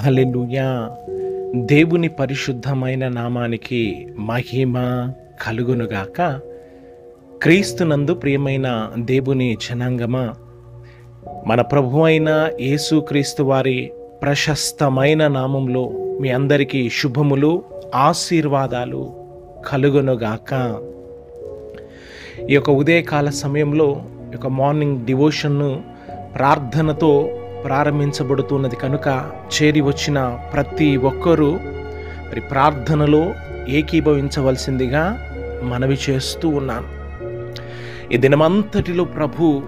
హల్లెలూయా. దేవుని పరిశుద్ధమైన నామానికి మహిమ కలుగునుగాక. క్రీస్తునందు ప్రియమైన దేవుని జనాంగమా, మన ప్రభు అయిన యేసుక్రీస్తు వారి ప్రశస్తమైన నామంలో మీ అందరికీ శుభములు, ఆశీర్వాదాలు కలుగునుగాక. ఈ యొక్క ఉదయకాల సమయంలో ఈ యొక్క మార్నింగ్ డివోషన్ను ప్రార్థనతో ప్రారంభించబడుతున్నది కనుక చేరి వచ్చిన ప్రతి ఒక్కరూ మరి ప్రార్థనలో ఏకీభవించవలసిందిగా మనవి చేస్తూ ఉన్నాను. ఈ దినమంతటిలో ప్రభు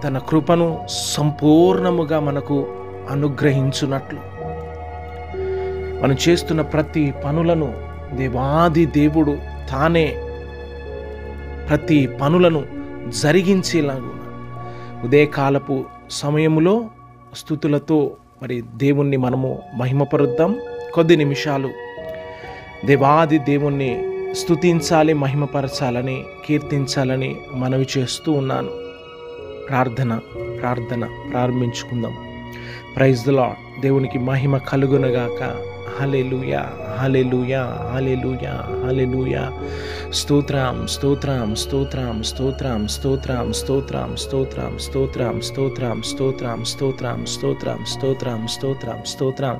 తన కృపను సంపూర్ణముగా మనకు అనుగ్రహించున్నట్లు మనం చేస్తున్న ప్రతి పనులను దేవాది దేవుడు తానే ప్రతి పనులను జరిగించేలాగా ఉదయకాలపు సమయములో స్తుతులతో మరి దేవుణ్ణి మనము మహిమపరుద్దాం. కొద్ది నిమిషాలు దేవాది దేవుణ్ణి స్తుతించాలి, మహిమపరచాలని, కీర్తించాలని మనవి చేస్తూ ఉన్నాను. ప్రార్థన ప్రారంభించుకుందాం. Praise the lord. దేవునికి మహిమ కలుగునగాక. హల్లెలూయా, హల్లెలూయా, హల్లెలూయా, హల్లెలూయా. స్తోత్రం, స్తోత్రం, స్తోత్రం, స్తోత్రం, స్తోత్రం, స్తోత్రం, స్తోత్రం, స్తోత్రం, స్తోత్రం, స్తోత్రం, స్తోత్రం, స్తోత్రం, స్తోత్రం, స్తోత్రం, స్తోత్రం.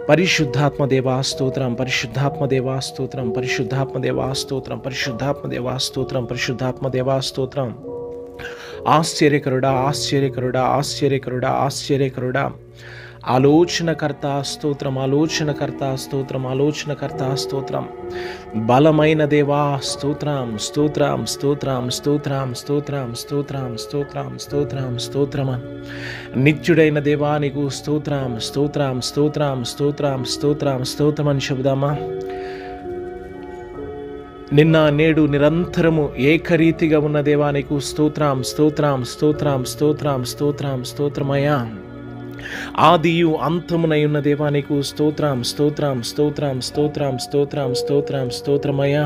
పరిశుద్ధాత్మ దేవా స్తోత్రం, పరిశుద్ధాత్మ దేవా స్తోత్రం, పరిశుద్ధాత్మ దేవా స్తోత్రం, పరిశుద్ధాత్మ దేవా స్తోత్రం, పరిశుద్ధాత్మ దేవా స్తోత్రం. ఆశ్చర్యకరుడా, ఆశ్చర్యకరుడా, ఆశ్చర్యకరుడా, ఆశ్చర్యకరుడా. ఆలోచనకర్త స్తోత్రం, ఆలోచనకర్త స్తోత్రం, ఆలోచనకర్త స్తోత్రం. బలమైన దేవా స్తోత్రం, స్తోత్రం, స్తోత్రం, స్తోత్రం, స్తోత్రం, స్తోత్రం, స్తోత్రం, స్తోత్రం, స్తోత్రం. నిత్యుడైన దేవా నీకు స్తోత్రం, స్తోత్రం, స్తోత్రం, స్తోత్రం, స్తోత్రం, స్తోత్రం అని చెబుదామా? నిన్న నేడు నిరంతరము ఏకరీతిగా ఉన్న దేవా నీకు స్తోత్రం, స్తోత్రం, స్తోత్రం, స్తోత్రం, స్తోత్రం, స్తోత్రమయ్యా. ఆదియు అంతమునై ఉన్న దేవా నీకు స్తోత్రం, స్తోత్రం, స్తోత్రం, స్తోత్రం, స్తోత్రం, స్తోత్రం, స్తోత్రమయ్యా.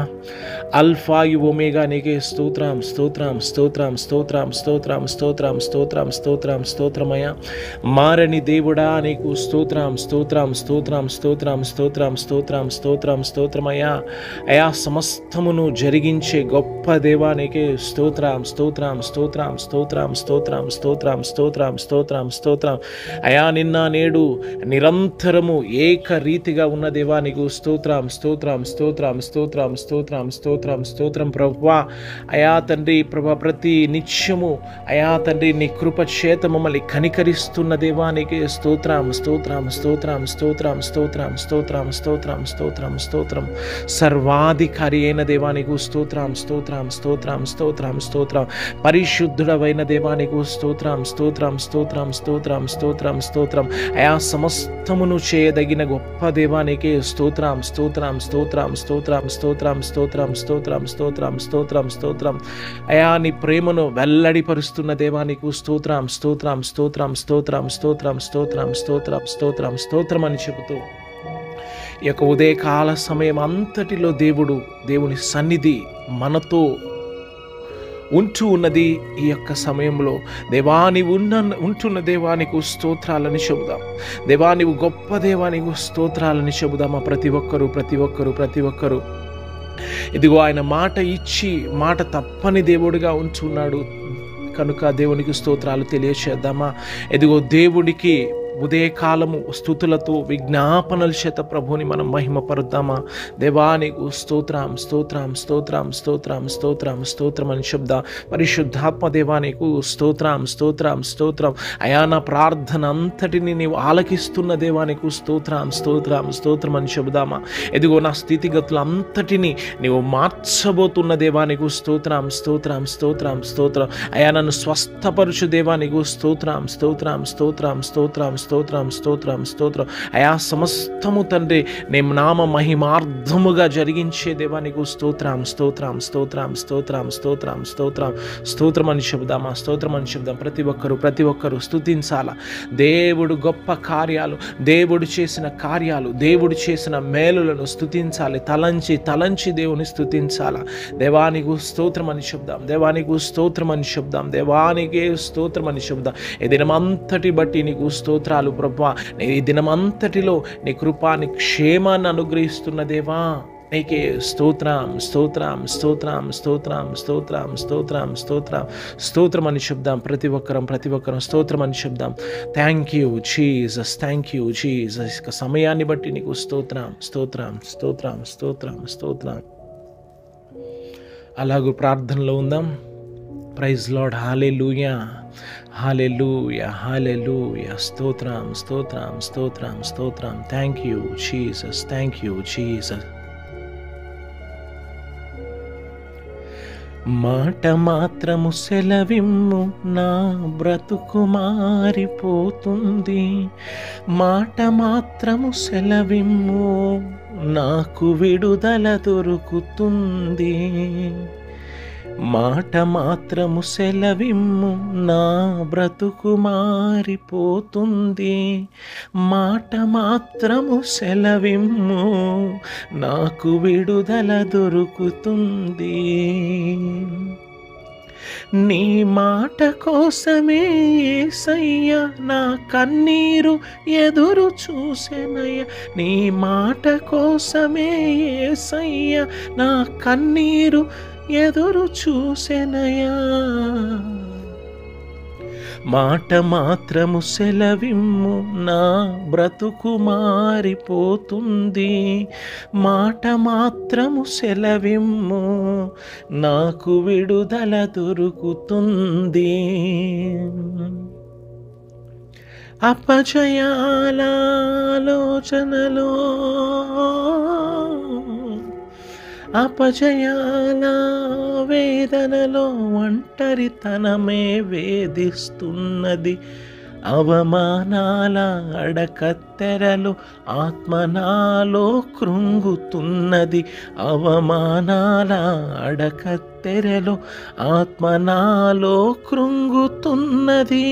అల్ఫాయు ఒమేగా నీకే స్తోత్రం, స్తోత్రం, స్తోత్రం, స్తోత్రం, స్తోత్రం, స్తోత్రం, స్తోత్రం, స్తోత్రం, స్తోత్రమయ్యా. మారని దేవుడా నీకు స్తోత్రం, స్తోత్రం, స్తోత్రం, స్తోత్రం, స్తోత్రం, స్తోత్రం, స్తోత్రం, స్తోత్రమయ్యా. అయా సమస్తమును జరిగించే గొప్ప దేవా నీకే స్తోత్రం, స్తోత్రం, స్తోత్రం, స్తోత్రం, స్తోత్రం, స్తోత్రం, స్తోత్రం, స్తోత్రం, స్తోత్రం. అయా నిన్న నేడు నిరంతరము ఏకరీతిగా ఉన్న దేవా నీకు స్తోత్రం, స్తోత్రం, స్తోత్రం, స్తోత్రం, స్తోత్రం, స్తోత్రం, స్తోత్రం ప్రభువా. అయా తండ్రి ప్రభా, ప్రతి నిత్యము అయా తండ్రి నీ కృప చేత మమ్మల్ని కనికరిస్తున్న దేవా నీకే స్తోత్రం, స్తోత్రం, స్తోత్రం, స్తోత్రం, స్తోత్రం, స్తోత్రం, స్తోత్రం, స్తోత్రం, స్తోత్రం. సర్వాధికారి అయిన దేవా నీకు స్తోత్రం, స్తోత్రం, స్తోత్రం, స్తోత్రం, స్తోత్రం. పరిశుద్ధుడవైన దేవా నీకు స్తోత్రం, స్తోత్రం, స్తోత్రం, స్తోత్రం, స్తోత్రం, స్తోత్రం. అయా సమస్తమును చేయదగిన గొప్ప దేవానికి స్తోత్రం, స్తోత్రం, స్తోత్రం, స్తోత్రం, స్తోత్రం, స్తోత్రం, స్తోత్రం, స్తోత్రం, స్తోత్రం, స్తోత్రం. అయా నీ ప్రేమను వెల్లడిపరుస్తున్న దేవానికి స్తోత్రం, స్తోత్రం, స్తోత్రం, స్తోత్రం, స్తోత్రం, స్తోత్రం, స్తోత్రం, స్తోత్రం, స్తోత్రం అని చెబుతూ ఈ యొక్క ఉదయకాల సమయం అంతటిలో దేవుని సన్నిధి మనతో ఉంటూ ఉన్నది. ఈ యొక్క సమయంలో దేవా నీవు ఉంటున్న దేవానికి స్తోత్రాలని చెబుదాం. దేవా నీవు గొప్ప దేవానికి స్తోత్రాలని చెబుదామా? ప్రతి ఒక్కరు ఇదిగో ఆయన మాట ఇచ్చి మాట తప్పని దేవుడిగా ఉంటున్నాడు కనుక దేవునికి స్తోత్రాలు తెలియచేద్దామా? ఇదిగో దేవుడికి ఉదయకాలము స్తుతులతో విజ్ఞాపనల చేత ప్రభుని మనం మహిమపరుద్దామా? దేవానికి స్తోత్రం, స్తోత్రం, స్తోత్రం, స్తోత్రం, స్తోత్రం, స్తోత్రం అని చెప్దా. పరిశుద్ధాత్మ దేవానికి స్తోత్రం, స్తోత్రం, స్తోత్రం. అయా నా ప్రార్థన అంతటిని నీవు ఆలకిస్తున్న దేవానికి స్తోత్రం, స్తోత్రం, స్తోత్రం అని చెబుదామా? ఎదిగో నా స్థితిగతులు అంతటిని నీవు మార్చబోతున్న దేవానికి స్తోత్రం, స్తోత్రం, స్తోత్రం, స్తోత్రం. అయా నన్ను స్వస్థపరుచు దేవానికి స్తోత్రం, స్తోత్రం, స్తోత్రం, స్తోత్రం, స్తోత్రం, స్తోత్రం, స్తోత్రం. అయా సమస్తము తండ్రి నీ నామ మహిమార్థముగా జరిగించే దేవానికి స్తోత్రం, స్తోత్రం, స్తోత్రం, స్తోత్రం, స్తోత్రం, స్తోత్రం, స్తోత్రం అని చెబుదామా? స్తోత్రం అని చెబుదాం. ప్రతి ఒక్కరు స్తుతించాల. దేవుడు గొప్ప కార్యాలు, దేవుడు చేసిన కార్యాలు, దేవుడు చేసిన మేలులను స్తుతించాలి. తలంచి దేవుని స్తుతించాల. దేవానికి స్తోత్రం అని చెబుదాం, దేవానికి స్తోత్రం అని చెబుదాం, దేవానికి స్తోత్రం అని చెబుదాం. ఈ దినమంతటి బట్టి నీకు స్తోత్రాలు స్తోత్రాలు ప్రభా. ఈ దినమంతటిలో నీ కృపాని క్షేమాన్ని అనుగ్రహిస్తున్న దేవా, నీకే స్తోత్రం స్తోత్రం స్తోత్రం స్తోత్రం స్తోత్రం స్తోత్రం స్తోత్రం స్తోత్రం అని చెప్దాం. ప్రతి ఒక్కరం స్తోత్రం అని చెప్దాం. Thank you Jesus, thank you Jesus. ఇక సమయాన్ని బట్టి నీకు స్తోత్రం స్తోత్రం స్తోత్రం స్తోత్రం స్తోత్రం. అలాగూ ప్రార్థనలో ఉందాం. Praise Lord. హల్లెలూయా హల్లెలూయా హల్లెలూయా. స్తోత్రం స్తోత్రం స్తోత్రం స్తోత్రం. Thank you Jesus, thank you Jesus. మాట మాత్రము సెలవిమ్ము, నా బ్రతుకు మారిపోతుంది. మాట మాత్రము సెలవిమ్ము, నాకు విడుదల దొరుకుతుంది. మాట మాత్రము సెలవిమ్ము, నా బ్రతుకు మారిపోతుంది. మాట మాత్రము సెలవిమ్ము, నాకు విడుదల దొరుకుతుంది. నీ మాట కోసమే యేసయ్య నా కన్నీరు ఎదురు చూసెనయ్య. నీ మాట కోసమే యేసయ్య నా కన్నీరు ఎదురు చూసెనయ్యా. మాట మాత్రము సెలవిమ్ము, నా బ్రతుకు మారిపోతుంది. మాట మాత్రము సెలవిమ్ము, నాకు విడుదల దొరుకుతుంది. అపజయాల ఆలోచనలో, అపజయాల వేదనలో ఒంటరితనమే వేధిస్తున్నది. అవమానాల అడకత్తెరలు ఆత్మనాలో కృంగుతున్నది. అవమానాల అడకత్తెరలు ఆత్మనాలో కృంగుతున్నది.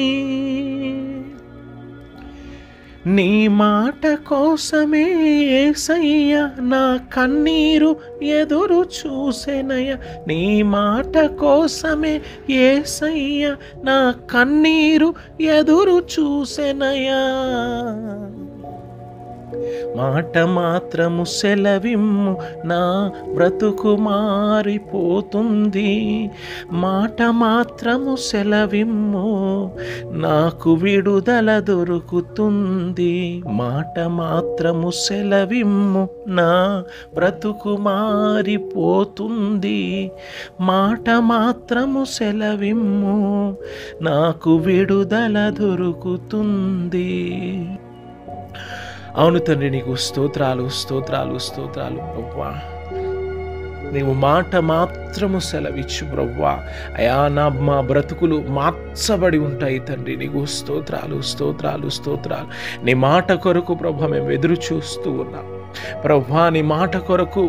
నీ మాట కోసమే యేసయ్య నా కన్నీరు ఎదురు చూసెనయ్య. నీ మాట కోసమే యేసయ్య నా కన్నీరు ఎదురు చూసెనయ్యా. మాట మాత్రము సెలవిమ్ము, నా బ్రతుకు మారిపోతుంది. మాట మాత్రము సెలవిమ్ము, నాకు విడుదల దొరుకుతుంది. మాట మాత్రము సెలవిమ్ము, నా బ్రతుకు మారిపోతుంది. మాట మాత్రము సెలవిమ్ము, నాకు విడుదల దొరుకుతుంది. అవును తండ్రి, నీకు స్తోత్రాలు స్తోత్రాలు స్తోత్రాలు ప్రభువా. నీవు మాట మాత్రము సెలవిచ్చు ప్రభువా. అయా మా బ్రతుకులు మార్చబడి ఉంటాయి తండ్రి. నీకు స్తోత్రాలు స్తోత్రాలు స్తోత్రాలు. నీ మాట కొరకు ప్రభువా మేము ఎదురు చూస్తూ ఉన్నాం ప్రభువా. నీ మాట కొరకు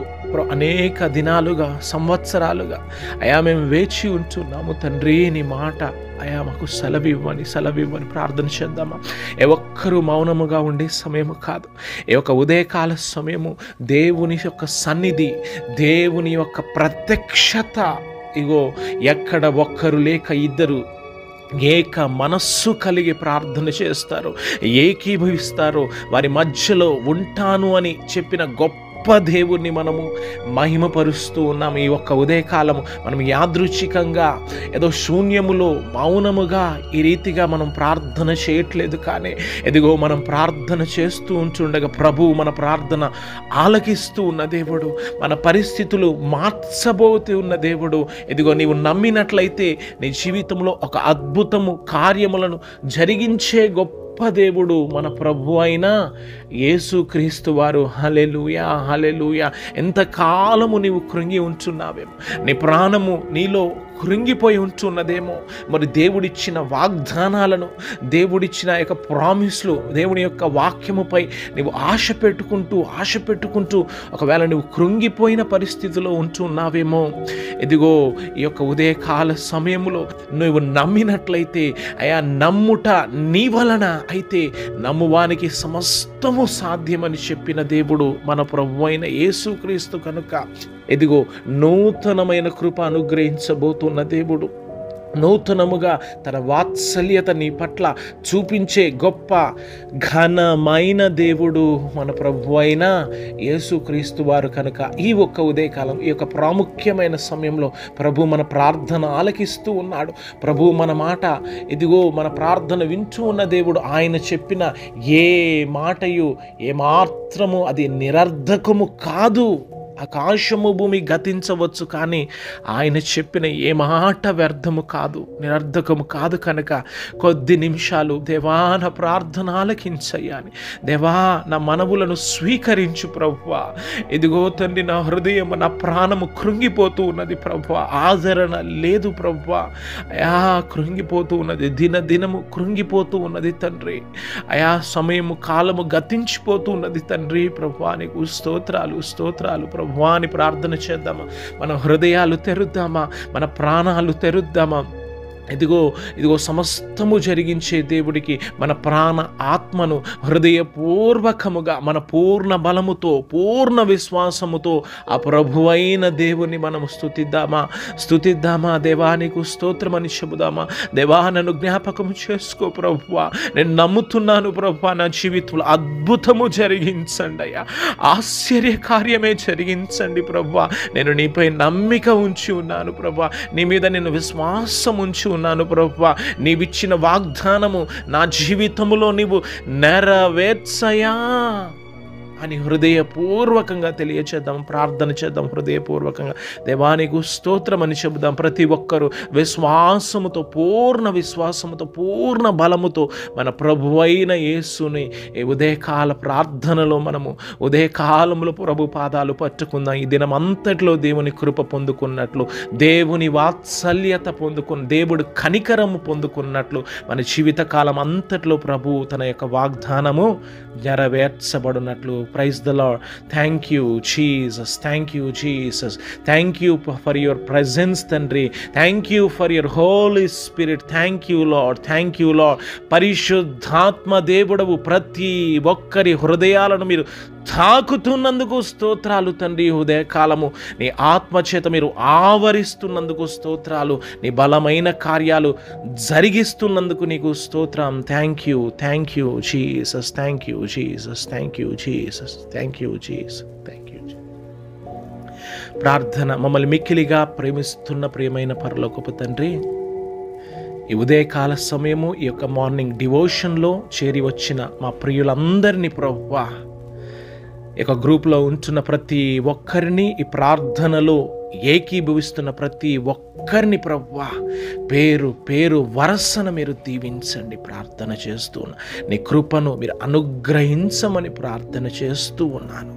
అనేక దినాలుగా, సంవత్సరాలుగా అయా మేము వేచి ఉంటున్నాము తండ్రి. నీ మాట అయా మాకు సెలవివ్వని ప్రార్థన చేద్దామా. ఏ ఒక్కరూ మౌనముగా ఉండే సమయము కాదు. ఈ యొక్క ఉదయకాల సమయము దేవుని యొక్క సన్నిధి, దేవుని యొక్క ప్రత్యక్షత, ఇగో ఎక్కడ ఒక్కరు లేక ఇద్దరు ఏక మనస్సు కలిగి ప్రార్థన చేస్తారు, ఏకీభవిస్తారు, వారి మధ్యలో ఉంటాను అని చెప్పిన గొప్ప దేవుణ్ణి మనము మహిమపరుస్తూ ఉన్నాం. ఈ ఒక్క ఉదయకాలము మనం యాదృచ్ఛికంగా ఏదో శూన్యములో మౌనముగా ఈ రీతిగా మనం ప్రార్థన చేయట్లేదు. కానీ ఎదిగో మనం ప్రార్థన చేస్తూ ఉంటుండగా ప్రభువు మన ప్రార్థన ఆలకిస్తూ ఉన్న దేవుడు, మన పరిస్థితులు మార్చబోతూ ఉన్న దేవుడు. ఎదిగో నీవు నమ్మినట్లయితే నీ జీవితంలో ఒక అద్భుతము కార్యములను జరిగించే గొప్ప దేవుడు మన ప్రభు అయిన యేసుక్రీస్తు వారు. హల్లెలూయా హల్లెలూయా. ఎంతకాలము నీవు కృంగి ఉంటున్నావేమో, నీ ప్రాణము నీలో కృంగిపోయి ఉంటున్నదేమో. మరి దేవుడిచ్చిన వాగ్దానాలను, దేవుడిచ్చిన యొక్క ప్రామిస్లు, దేవుని యొక్క వాక్యముపై నీవు ఆశ పెట్టుకుంటూ ఒకవేళ నువ్వు కృంగిపోయిన పరిస్థితిలో ఉంటున్నావేమో, ఇదిగో ఈ యొక్క ఉదయకాల సమయంలో నువ్వు నమ్మినట్లయితే, అయా నమ్ముట నీ వలన అయితే నమ్మువానికి సమస్తము సాధ్యమని చెప్పిన దేవుడు మన ప్రభువైన యేసుక్రీస్తు కనుక ఇదిగో నూతనమైన కృప అనుగ్రహించబోతున్న దేవుడు. నూతనముగా తన వాత్సల్యత నీ పట్ల చూపించే గొప్ప ఘనమైన దేవుడు మన ప్రభు అయిన యేసుక్రీస్తు వారు కనుక ఈ ఒక్క ఉదయకాలం, ఈ యొక్క ప్రాముఖ్యమైన సమయంలో ప్రభు మన ప్రార్థన ఆలకిస్తూ ఉన్నాడు. ప్రభు మన మాట, ఇదిగో మన ప్రార్థన వింటూ ఉన్న దేవుడు. ఆయన చెప్పిన ఏ మాటయు ఏమాత్రము అది నిరర్ధకము కాదు. ఆకాశము భూమి గతించవచ్చు, కానీ ఆయన చెప్పిన ఏ మాట వ్యర్థము కాదు, నిరర్ధకము కాదు. కనుక కొద్ది నిమిషాలు దేవా నా ప్రార్థన ఆలకించయ్యాని, దేవా నా మనవులను స్వీకరించు ప్రభువా. ఇదిగో తండ్రి, నా హృదయం, నా ప్రాణము కృంగిపోతూ ఉన్నది ప్రభువా, ఆదరణ లేదు ప్రభువా. అయా కృంగిపోతూ ఉన్నది, దినదినము కృంగిపోతూ ఉన్నది తండ్రి. అయా సమయము కాలము గతించిపోతూ ఉన్నది తండ్రి. ప్రభువా నీకు స్తోత్రాలు, స్తోత్రాలు ప్రభువా అని ప్రార్థన చేద్దామా. మన హృదయాలు తెరుద్దామా, మన ప్రాణాలు తెరుద్దామా. ఇదిగో సమస్తము జరిగించే దేవుడికి మన ప్రాణ ఆత్మను హృదయపూర్వకముగా మన పూర్ణ బలముతో, పూర్ణ విశ్వాసముతో ఆ ప్రభువైన దేవుని మనము స్తుతిద్దామా. దేవా నీకు స్తోత్రమని చెబుదామా. దేవా నన్ను జ్ఞాపకము చేసుకో ప్రభువా, నేను నమ్ముతున్నాను ప్రభువా, నా జీవితంలో అద్భుతము జరిగించండి అయ్యా, ఆశ్చర్య కార్యమే జరిగించండి ప్రభువా. నేను నీపై నమ్మిక ఉంచి ఉన్నాను ప్రభువా, నీ మీద నేను విశ్వాసం ఉంచి ఉన్నాను ప్రభువా. నీవిచ్చిన వాగ్దానము నా జీవితములో నీవు నెరవేర్చయా అని హృదయపూర్వకంగా తెలియచేద్దాం, ప్రార్థన చేద్దాం. హృదయపూర్వకంగా దేవానికి స్తోత్రం అని చెబుదాం. ప్రతి ఒక్కరూ విశ్వాసముతో, పూర్ణ విశ్వాసముతో, పూర్ణ బలముతో మన ప్రభువైన యేసుని ఈ ఉదయకాల ప్రార్థనలో మనము ఉదయకాలంలో ప్రభు పాదాలు పట్టుకుందాం. ఈ దినం అంతట్లో దేవుని కృప పొందుకున్నట్లు, దేవుని వాత్సల్యత దేవుడు కనికరము పొందుకున్నట్లు మన జీవితకాలం అంతట్లో ప్రభు తన యొక్క వాగ్దానము నెరవేర్చబడినట్లు. Praise the Lord. Thank you Jesus. Thank you Jesus. Thank you for your presence తండ్రి. Thank you for your Holy Spirit. Thank you Lord. Thank you Lord. పరిశుద్ధాత్మ దేవుడవు ప్రతి ఒక్కరి హృదయాలను మీరు తాకుతున్నందుకు స్తోత్రాలు తండ్రి. ఉదయకాలము నీ ఆత్మచేత మీరు ఆవరిస్తున్నందుకు స్తోత్రాలు. నీ బలమైన కార్యాలు జరిగిస్తున్నందుకు నీకు స్తోత్రం. Thank you Jesus. Thank you Jesus. Thank you Jesus. Thank you Jesus. Thank you. ప్రార్థన. మమ్మల్ని మిక్కిలిగా ప్రేమిస్తున్న ప్రియమైన పరలోకపు తండ్రి, ఈ ఉదయకాల సమయము ఈ యొక్క మార్నింగ్ డివోషన్లో చేరి వచ్చిన మా ప్రియులందరినీ ప్రభువా, ఈ యొక్క గ్రూప్లో ఉంటున్న ప్రతి ఒక్కరిని, ఈ ప్రార్థనలో ఏకీభవిస్తున్న ప్రతి ఒక్కరిని ప్రభువా పేరు పేరు వరసన మీరు దీవించండి ప్రార్థన చేస్తూ ఉన్నా. నీ కృపను మీరు అనుగ్రహించమని ప్రార్థన చేస్తూ ఉన్నాను.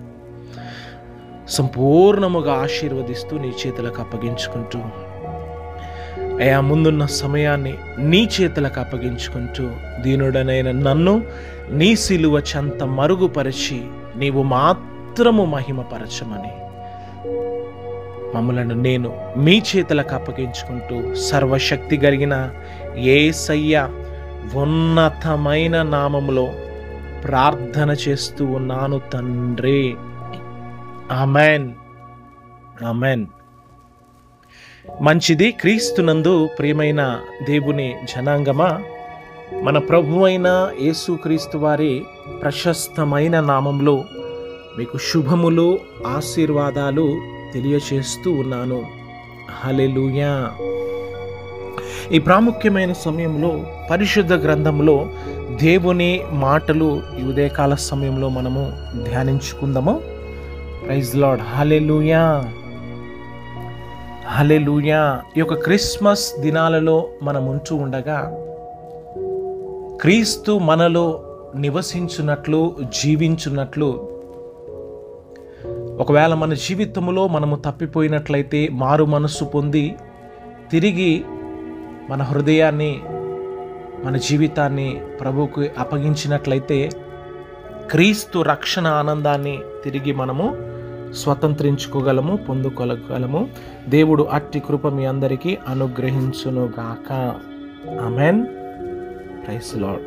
సంపూర్ణముగా ఆశీర్వదిస్తూ నీ చేతులకు అప్పగించుకుంటూ, అయా ముందున్న సమయాన్ని నీ చేతులకు అప్పగించుకుంటూ, దీనుడనైన నన్ను నీ సిలువ చెంత మరుగుపరిచి నీవు మాత్రము మహిమపరచమని మమ్మలను నేను మీ చేతులకు అప్పగించుకుంటూ, సర్వశక్తి కలిగిన యేసయ్య ఉన్నతమైన నామములో ప్రార్థన చేస్తూ ఉన్నాను తండ్రి. ఆమెన్. ఆమెన్. మంచిది. క్రీస్తునందు ప్రియమైన దేవుని జనాంగమా, మన ప్రభువైన యేసుక్రీస్తు వారి ప్రశస్తమైన నామంలో మీకు శుభములు, ఆశీర్వాదాలు తెలియచేస్తూ ఉన్నాను. హల్లెలూయా. ఈ ప్రాముఖ్యమైన సమయంలో పరిశుద్ధ గ్రంథంలో దేవుని మాటలు ఈ ఉదయకాల సమయంలో మనము ధ్యానించుకుందాము. Praise Lord. హల్లెలూయా. హల్లెలూయా. ఈ యొక్క క్రిస్మస్ దినాలలో మనం ఉంటూ ఉండగా క్రీస్తు మనలో నివసించున్నట్లు, జీవించున్నట్లు, ఒకవేళ మన జీవితంలో మనము తప్పిపోయినట్లయితే మారు మనస్సు పొంది తిరిగి మన హృదయాన్ని, మన జీవితాన్ని ప్రభువుకు అప్పగించినట్లయితే క్రీస్తు రక్షణ ఆనందాన్ని తిరిగి మనము స్వతంత్రించుకోగలము, పొందుకోగలము. దేవుడు అట్టి కృప మీ అందరికీ అనుగ్రహించునుగాక. ఆమెన్. Praise lord.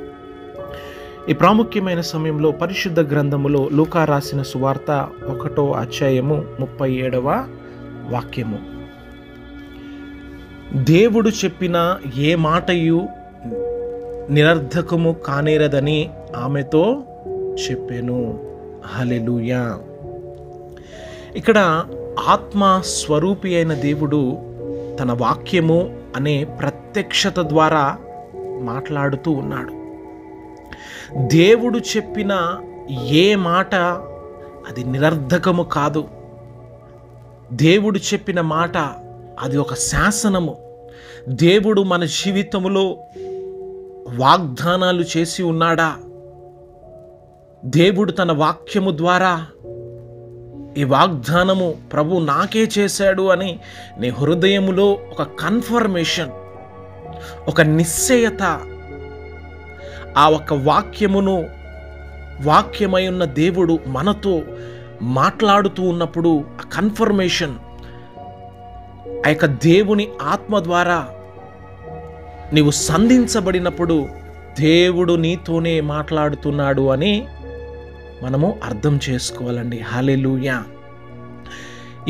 ఈ ప్రాముఖ్యమైన సమయంలో పరిశుద్ధ గ్రంథములో లూకా రాసిన సువార్త 1వ అధ్యాయము 37వ వాక్యము. దేవుడు చెప్పిన ఏ మాటయు నిరర్ధకము కానేరదని ఆమెతో చెప్పెను. హల్లెలూయా. ఇక్కడ ఆత్మ స్వరూపి అయిన దేవుడు తన వాక్యము అనే ప్రత్యక్షత ద్వారా మాట్లాడుతూ ఉన్నాడు. దేవుడు చెప్పిన ఏ మాట అది నిరర్ధకము కాదు. దేవుడు చెప్పిన మాట అది ఒక శాసనము. దేవుడు మన జీవితంలో వాగ్దానాలు చేసి ఉన్నాడా? దేవుడు తన వాక్యము ద్వారా ఈ వాగ్దానము ప్రభు నాకే చేశాడు అని నీ హృదయములో ఒక కన్ఫర్మేషన్, ఒక నిశ్చయత, ఆ ఒక వాక్యమై ఉన్న దేవుడు మనతో మాట్లాడుతూ ఉన్నప్పుడు ఆ కన్ఫర్మేషన్, ఆ యొక్క దేవుని ఆత్మ ద్వారా నీవు సంధించబడినప్పుడు దేవుడు నీతోనే మాట్లాడుతున్నాడు అని మనము అర్థం చేసుకోవాలండి. హల్లెలూయా.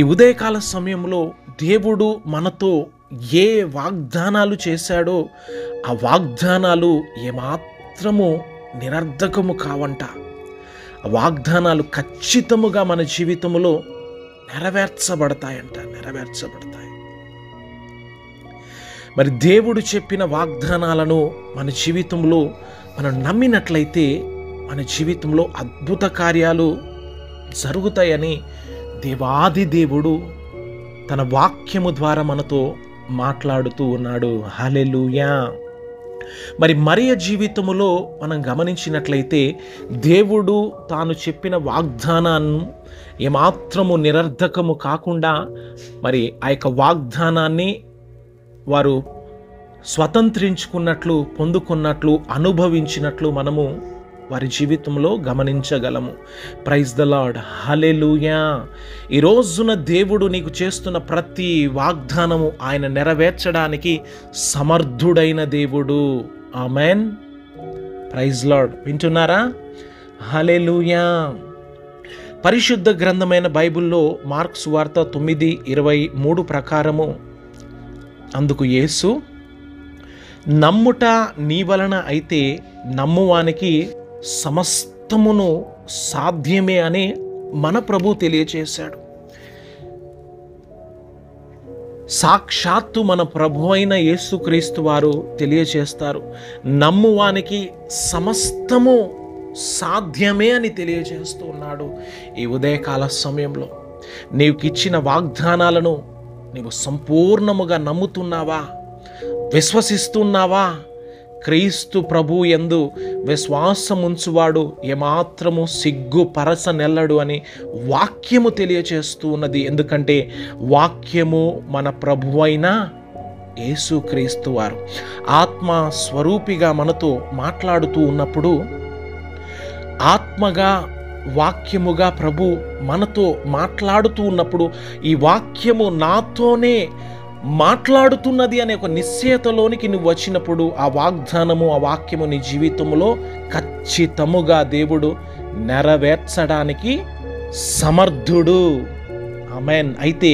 ఈ ఉదయకాల సమయంలో దేవుడు మనతో ఏ వాగ్దానాలు చేశాడో ఆ వాగ్దానాలు ఏమాత్రము నిరర్ధకము కావంట. ఆ వాగ్దానాలు ఖచ్చితముగా మన జీవితంలో నెరవేర్చబడతాయంట, నెరవేర్చబడతాయి. మరి దేవుడు చెప్పిన వాగ్దానాలను మన జీవితంలో మనం నమ్మినట్లయితే మన జీవితంలో అద్భుత కార్యాలు జరుగుతాయని దేవాది దేవుడు తన వాక్యము ద్వారా మనతో మాట్లాడుతూ ఉన్నాడు. హల్లెలూయా. మరి మరియ జీవితములో మనం గమనించినట్లయితే దేవుడు తాను చెప్పిన వాగ్దానాన్ని ఏమాత్రము నిరర్ధకము కాకుండా మరి ఆ యొక్క వాగ్దానాన్ని వారు స్వతంత్రించుకున్నట్లు, పొందుకున్నట్లు, అనుభవించినట్లు మనము వారి జీవితంలో గమనించగలము. Praise the lord. హల్లెలూయా. ఈ రోజున దేవుడు నీకు చేస్తున్న ప్రతి వాగ్దానము ఆయన నెరవేర్చడానికి సమర్థుడైన దేవుడు. ఆమెన్. Praise lord. వింటున్నారా? హల్లెలూయా. పరిశుద్ధ గ్రంథమైన బైబిల్లో మార్కు సువార్త 9:23 ప్రకారము అందుకు యేసు, నమ్ముట నీ వలన అయితే నమ్మువానికి సమస్తమును సాధ్యమే అని మన ప్రభు తెలియచేశాడు. సాక్షాత్తు మన ప్రభు అయిన యేసుక్రీస్తు వారు తెలియచేస్తారు, నమ్మువానికి సమస్తము సాధ్యమే అని తెలియజేస్తూ ఉన్నాడు. ఈ ఉదయకాల సమయంలో నీకిచ్చిన వాగ్దానాలను నీవు సంపూర్ణముగా నమ్ముతున్నావా? విశ్వసిస్తున్నావా? క్రీస్తు ప్రభు యందు విశ్వాసముంచువాడు ఏమాత్రము సిగ్గుపరచనెల్లడు అని వాక్యము తెలియచేస్తూ ఉన్నది. ఎందుకంటే వాక్యము మన ప్రభు అయిన యేసుక్రీస్తు వారు ఆత్మ స్వరూపిగా మనతో మాట్లాడుతూ ఉన్నప్పుడు, ఆత్మగా వాక్యముగా ప్రభు మనతో మాట్లాడుతూ ఉన్నప్పుడు ఈ వాక్యము నాతోనే మాట్లాడుతున్నది అనే ఒక నిశ్చయతలోనికి నువ్వు వచ్చినప్పుడు ఆ వాగ్దానము, ఆ వాక్యము నీ జీవితంలో ఖచ్చితముగా దేవుడు నెరవేర్చడానికి సమర్థుడు. ఆమేన్. అయితే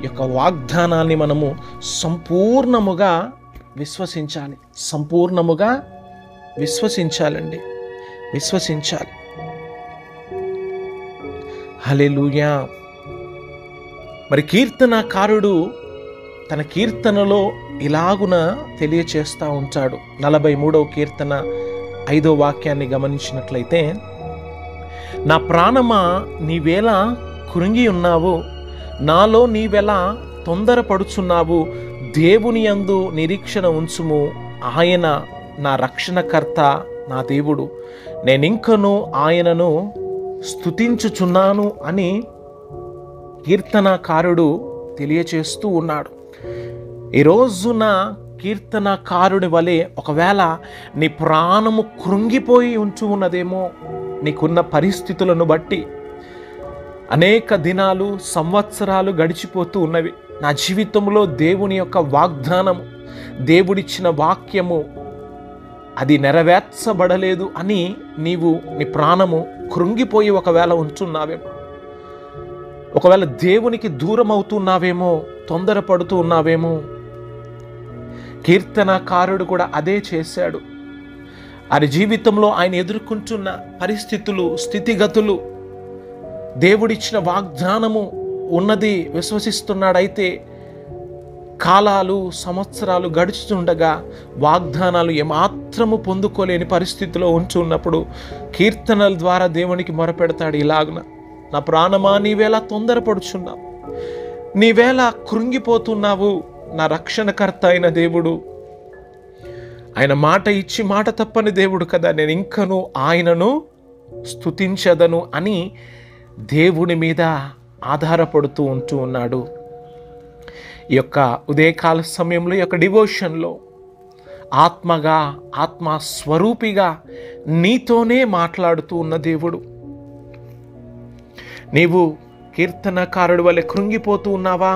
ఈ యొక్క వాగ్దానాన్ని మనము సంపూర్ణముగా విశ్వసించాలి, సంపూర్ణముగా విశ్వసించాలండి, విశ్వసించాలి. హల్లెలూయా. మరి కీర్తనకారుడు తన కీర్తనలో ఇలాగున తెలియచేస్తూ ఉంటాడు. 43వ కీర్తన 5వ వాక్యాన్ని గమనించినట్లయితే, నా ప్రాణమా నీవేళ కృంగి ఉన్నావు, నాలో నీవెలా తొందరపడుచున్నావు, దేవుని యందు నిరీక్షణ ఉంచుము, ఆయన నా రక్షణకర్త నా దేవుడు, నేనింకను ఆయనను స్తుతించుచున్నాను అని కీర్తనకారుడు తెలియచేస్తూ ఉన్నాడు. ఈ రోజున కీర్తనకారుడి వలె ఒకవేళ నీ ప్రాణము కృంగిపోయి ఉంటూ ఉన్నదేమో, నీకున్న పరిస్థితులను బట్టి అనేక దినాలు, సంవత్సరాలు గడిచిపోతూ ఉన్నవి. నా జీవితంలో దేవుని యొక్క వాగ్దానము, దేవుడిచ్చిన వాక్యము అది నెరవేర్చబడలేదు అని నీవు నీ ప్రాణము కృంగిపోయి ఒకవేళ ఉంటున్నావేమో, ఒకవేళ దేవునికి దూరం అవుతున్నావేమో, తొందరపడుతూ ఉన్నావేమో, కీర్తనకారుడు కూడా అదే చేశాడు. ఆయన జీవితంలో ఆయన ఎదుర్కొంటున్న పరిస్థితులు, స్థితిగతులు, దేవుడిచ్చిన వాగ్దానము ఉన్నది విశ్వసిస్తున్నాడు. అయితే కాలాలు, సంవత్సరాలు గడుచుతుండగా వాగ్దానాలు ఏమాత్రము పొందుకోలేని పరిస్థితిలో ఉంటున్నప్పుడు కీర్తనల ద్వారా దేవునికి మొరపెడతాడు ఇలాగున, నా ప్రాణమా నీవేళ తొందరపడుచున్నావు, నీవేళ కృంగిపోతున్నావు. నా రక్షణకర్త అయిన దేవుడు, ఆయన మాట ఇచ్చి మాట తప్పని దేవుడు కదా, నేను ఇంకను ఆయనను స్తుతించదను అని దేవుని మీద ఆధారపడుతూ ఉంటూ ఉన్నాడు. ఈ యొక్క ఉదయకాల సమయంలో, ఈ యొక్క డివోషన్లో ఆత్మగా, ఆత్మస్వరూపిగా నీతోనే మాట్లాడుతూ ఉన్న దేవుడు. నీవు కీర్తనకారుడి వలె కృంగిపోతూ ఉన్నావా?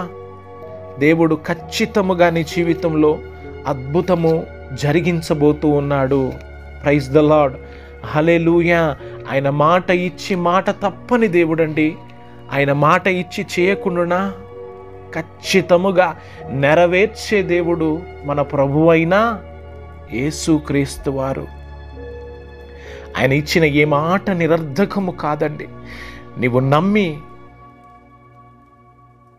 దేవుడు ఖచ్చితముగా నీ జీవితంలో అద్భుతము జరిగించబోతూ ఉన్నాడు. ప్రైజ్ ద లార్డ్, హల్లెలూయా. ఆయన మాట ఇచ్చి మాట తప్పని దేవుడండి. ఆయన మాట ఇచ్చి చేయకుండా ఖచ్చితముగా నెరవేర్చే దేవుడు మన ప్రభువైన యేసుక్రీస్తు వారు. ఆయన ఇచ్చిన ఏ మాట నిరర్ధకము కాదండి. నీవు నమ్మి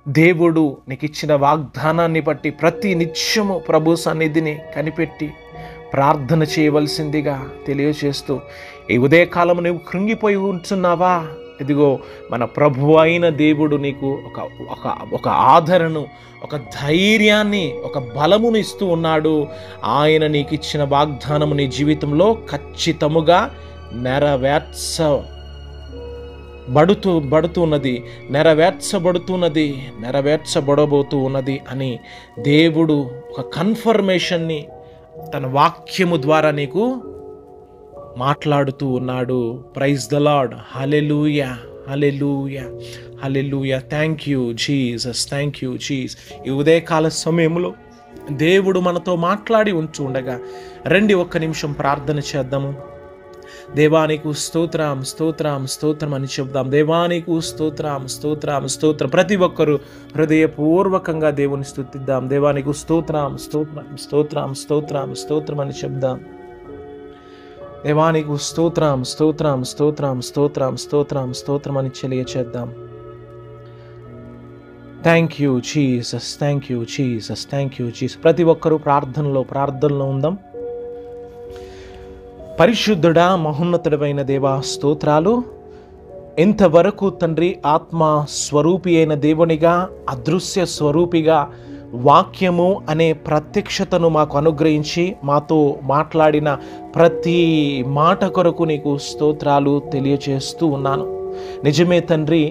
దేవుడు నీకు ఇచ్చిన వాగ్దానాన్ని బట్టి ప్రతి నిత్యము ప్రభు సన్నిధిని కనిపెట్టి ప్రార్థన చేయవలసిందిగా తెలియజేస్తూ, ఈ ఉదయకాలం నువ్వు కృంగిపోయి ఉంటున్నావా? ఇదిగో మన ప్రభు అయిన దేవుడు నీకు ఒక ఆదరణను, ఒక ధైర్యాన్ని, ఒక బలమును ఇస్తూ ఉన్నాడు. ఆయన నీకు ఇచ్చిన వాగ్దానము నీ జీవితంలో ఖచ్చితముగా నెరవేర్చబడబోతూ ఉన్నది అని దేవుడు ఒక కన్ఫర్మేషన్ని తన వాక్యము ద్వారా నీకు మాట్లాడుతూ ఉన్నాడు. Praise the lord, hallelujah, hallelujah, hallelujah. Thank you Jesus, thank you Jesus. ఈ ఉదయకాల సమయంలో దేవుడు మనతో మాట్లాడి ఉంటూ ఉండగా రండి ఒక్క నిమిషం ప్రార్థన చేద్దాము. దేవానికి స్తోత్రం, స్తోత్రం, స్తోత్రం అని చెప్దాం. దేవానికి స్తోత్రం, స్తోత్రం, స్తోత్రం. ప్రతి ఒక్కరూ హృదయపూర్వకంగా దేవుని స్తుతిద్దాం. దేవానికి స్తోత్రం, స్తోత్రం, స్తోత్రం, స్తోత్రం, స్తోత్రం అని చెప్దాం. దేవానికి స్తోత్రం, స్తోత్రం, స్తోత్రం, స్తోత్రం, స్తోత్రం, స్తోత్రం అని తెలియచేద్దాం. Thank you Jesus, thank you Jesus, thank you Jesus. ప్రతి ఒక్కరూ ప్రార్థనలో ఉందాం. పరిశుద్ధుడా, మహోన్నతుడైన దేవా స్తోత్రాలు. ఇంతవరకు తండ్రి ఆత్మ స్వరూపి అయిన దేవునిగా, అదృశ్య స్వరూపిగా వాక్యము అనే ప్రత్యక్షతను మాకు అనుగ్రహించి మాతో మాట్లాడిన ప్రతి మాట కొరకు నీకు స్తోత్రాలు తెలియచేస్తూ ఉన్నాను. నిజమే తండ్రి,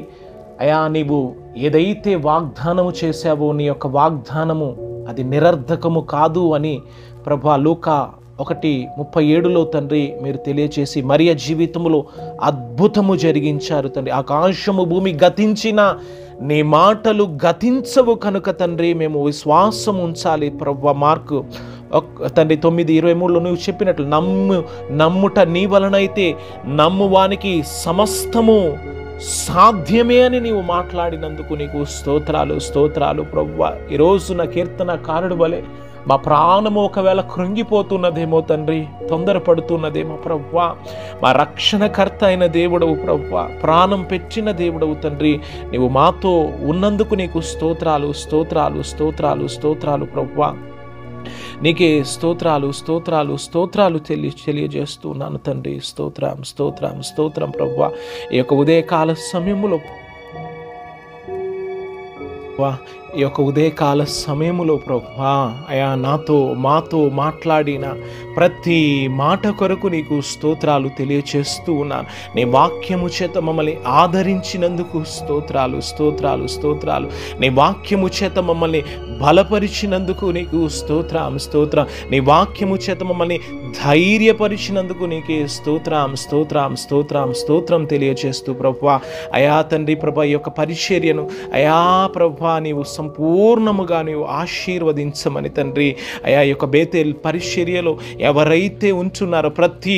అయా నీవు ఏదైతే వాగ్దానము చేశావో నీ యొక్క వాగ్దానము అది నిరర్ధకము కాదు అని ప్రభా లూకా 1:37 తండ్రి మీరు తెలియచేసి మరియ జీవితంలో అద్భుతము జరిగించారు తండ్రి. ఆకాశము భూమి గతించిన నీ మాటలు గతించవు కనుక తండ్రి మేము విశ్వాసం ఉంచాలి ప్రభు. మార్కు తండ్రి 9:23 నువ్వు చెప్పినట్లు నమ్ముట నీ వలనైతే నమ్మువానికి సమస్తము సాధ్యమే అని నీవు మాట్లాడినందుకు నీకు స్తోత్రాలు, స్తోత్రాలు ప్రభువా. ఈరోజు నా కీర్తనకారుడు వలె మా ప్రాణము ఒకవేళ కృంగిపోతున్నదేమో తండ్రి, తొందరపడుతున్నదేమో ప్రభువా, మా రక్షణకర్త అయిన దేవుడవు ప్రభువా, ప్రాణం పెట్టిన దేవుడవు తండ్రి, నీవు మాతో ఉన్నందుకు నీకు స్తోత్రాలు, స్తోత్రాలు, స్తోత్రాలు, స్తోత్రాలు ప్రభువా. నీకే స్తోత్రాలు, స్తోత్రాలు, స్తోత్రాలు తెలియజేస్తున్నాను తండ్రి. స్తోత్రం, స్తోత్రం, స్తోత్రం ప్రభువా. ఈ యొక్క ఉదయకాల సమయములో ఈ యొక్క ఉదయకాల సమయములో ప్రభువా అయా మాతో మాట్లాడిన ప్రతి మాట కొరకు నీకు స్తోత్రాలు తెలియచేస్తూ ఉన్నాను. నీ వాక్యము చేత మమ్మల్ని ఆదరించినందుకు స్తోత్రాలు, స్తోత్రాలు, స్తోత్రాలు. నీ వాక్యము చేత మమ్మల్ని బలపరిచినందుకు నీకు స్తోత్రం, స్తోత్రం. నీ వాక్యము చేత మమ్మల్ని ధైర్యపరిచినందుకు నీకే స్తోత్రం, స్తోత్రం, స్తోత్రం, స్తోత్రం తెలియచేస్తూ ప్రభువా అయా తండ్రి ప్రభా ఈ యొక్క పరిచర్యను అయా ప్రభా నీవు సంపూర్ణముగా నీవు ఆశీర్వదించమని తండ్రి. అయా ఈ యొక్క బేతేల్ పరిచర్యలో ఎవరైతే ఉంటున్నారో ప్రతి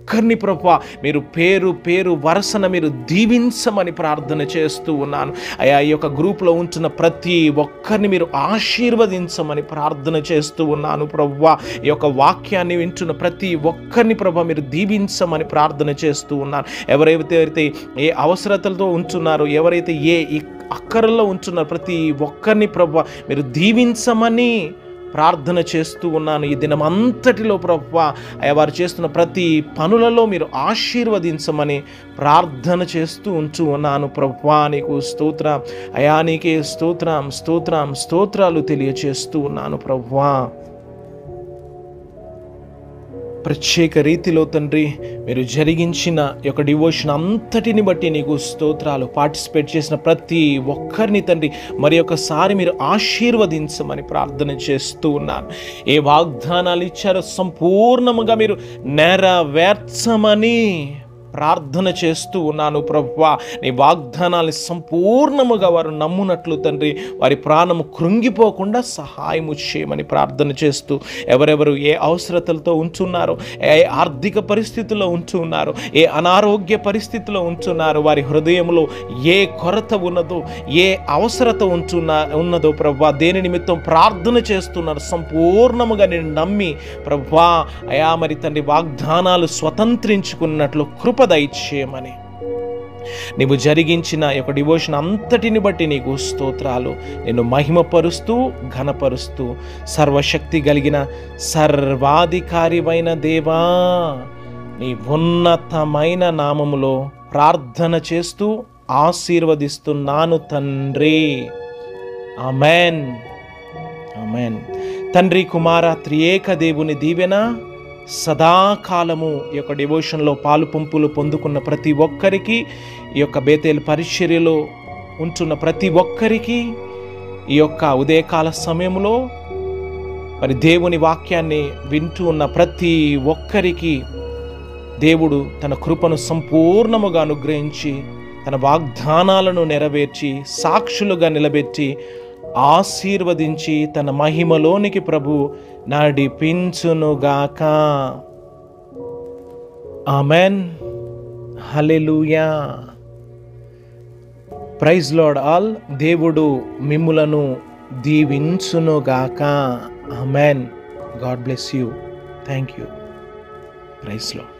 ఒక్కరిని ప్రభువా మీరు పేరు పేరు వరుసన మీరు దీవించమని ప్రార్థన చేస్తూ ఉన్నాను అయ్యా. ఈ యొక్క గ్రూప్లో ఉంటున్న ప్రతి ఒక్కరిని మీరు ఆశీర్వదించమని ప్రార్థన చేస్తూ ఉన్నాను ప్రభువా. ఈ యొక్క వాక్యాన్ని వింటున్న ప్రతి ఒక్కరిని ప్రభువా మీరు దీవించమని ప్రార్థన చేస్తూ ఉన్నాను. ఎవరైతే ఏ అవసరతలతో ఉంటున్నారో, ఎవరైతే ఏ అక్కరల్లో ఉంటున్నారో ప్రతి ఒక్కరిని ప్రభువా మీరు దీవించమని ప్రార్థన చేస్తూ ఉన్నాను. ఈ దినం అంతటిలో ప్రభువా అయ్యా వారు చేస్తున్న ప్రతి పనులలో మీరు ఆశీర్వదించమని ప్రార్థన చేస్తూ ఉన్నాను ప్రభువా. నీకు స్తోత్రం అయా, నీకే స్తోత్రాలు తెలియచేస్తూ ఉన్నాను ప్రభువా. ప్రత్యేక రీతిలో తండ్రి మీరు జరిగించిన యొక్క డివోషన్ అంతటిని బట్టి నీకు స్తోత్రాలు. పార్టిసిపేట్ చేసిన ప్రతి ఒక్కరిని తండ్రి మరి ఒకసారి మీరు ఆశీర్వదించమని ప్రార్థన చేస్తూ ఉన్నాను. ఏ వాగ్దానాలు ఇచ్చారో సంపూర్ణముగా మీరు నెరవేర్చమని ప్రార్థన చేస్తూ ఉన్నాను ప్రభువా. నీ వాగ్దానాన్ని సంపూర్ణముగా వారు నమ్మునట్లు తండ్రి వారి ప్రాణము కృంగిపోకుండా సహాయము చేయమని ప్రార్థన చేస్తూ, ఎవరెవరు ఏ అవసరతలతో ఉంటున్నారో, ఏ ఆర్థిక పరిస్థితుల్లో ఉంటున్నారో, ఏ అనారోగ్య పరిస్థితిలో ఉంటున్నారో, వారి హృదయంలో ఏ కొరత ఉన్నదో, ఏ అవసరత ఉన్నదో ప్రభువా, దేని నిమిత్తం ప్రార్థన చేస్తున్నారు సంపూర్ణముగా నేను నమ్మి ప్రభువా అయా మరి తండ్రి వాగ్దానాలు స్వతంత్రించుకున్నట్లు కృప దయచేయమని నీవు జరిగించిన యొక్క డివోషన్ అంతటిని బట్టి నీకు స్తోత్రాలు. నేను మహిమపరుస్తూ ఘనపరుస్తూ సర్వశక్తి కలిగిన సర్వాధికారివైన దేవా నీ ఉన్నతమైన నామములో ప్రార్థన చేస్తూ ఆశీర్వదిస్తున్నాను తండ్రి. Amen amen. తండ్రి కుమార త్రియేక దేవుని దీవెన సదాకాలము ఈ యొక్క డివోషన్లో పాలు పంపులు పొందుకున్న ప్రతి ఒక్కరికి, ఈ యొక్క బేతేలు పరిచర్యలో ఉంటున్న ప్రతి ఒక్కరికి, ఈ యొక్క ఉదయకాల సమయంలో మరి దేవుని వాక్యాన్ని వింటూ ఉన్న ప్రతి ఒక్కరికి దేవుడు తన కృపను సంపూర్ణముగా అనుగ్రహించి తన వాగ్దానాలను నెరవేర్చి సాక్షులుగా నిలబెట్టి ఆశీర్వదించి తన మహిమలోనికి ప్రభు నడిపించునుగాక. Amen. Hallelujah. Praise Lord all. దేవుడు మిమ్ములను దీవించునుగాక. Amen. God bless you. Thank you. Praise lord.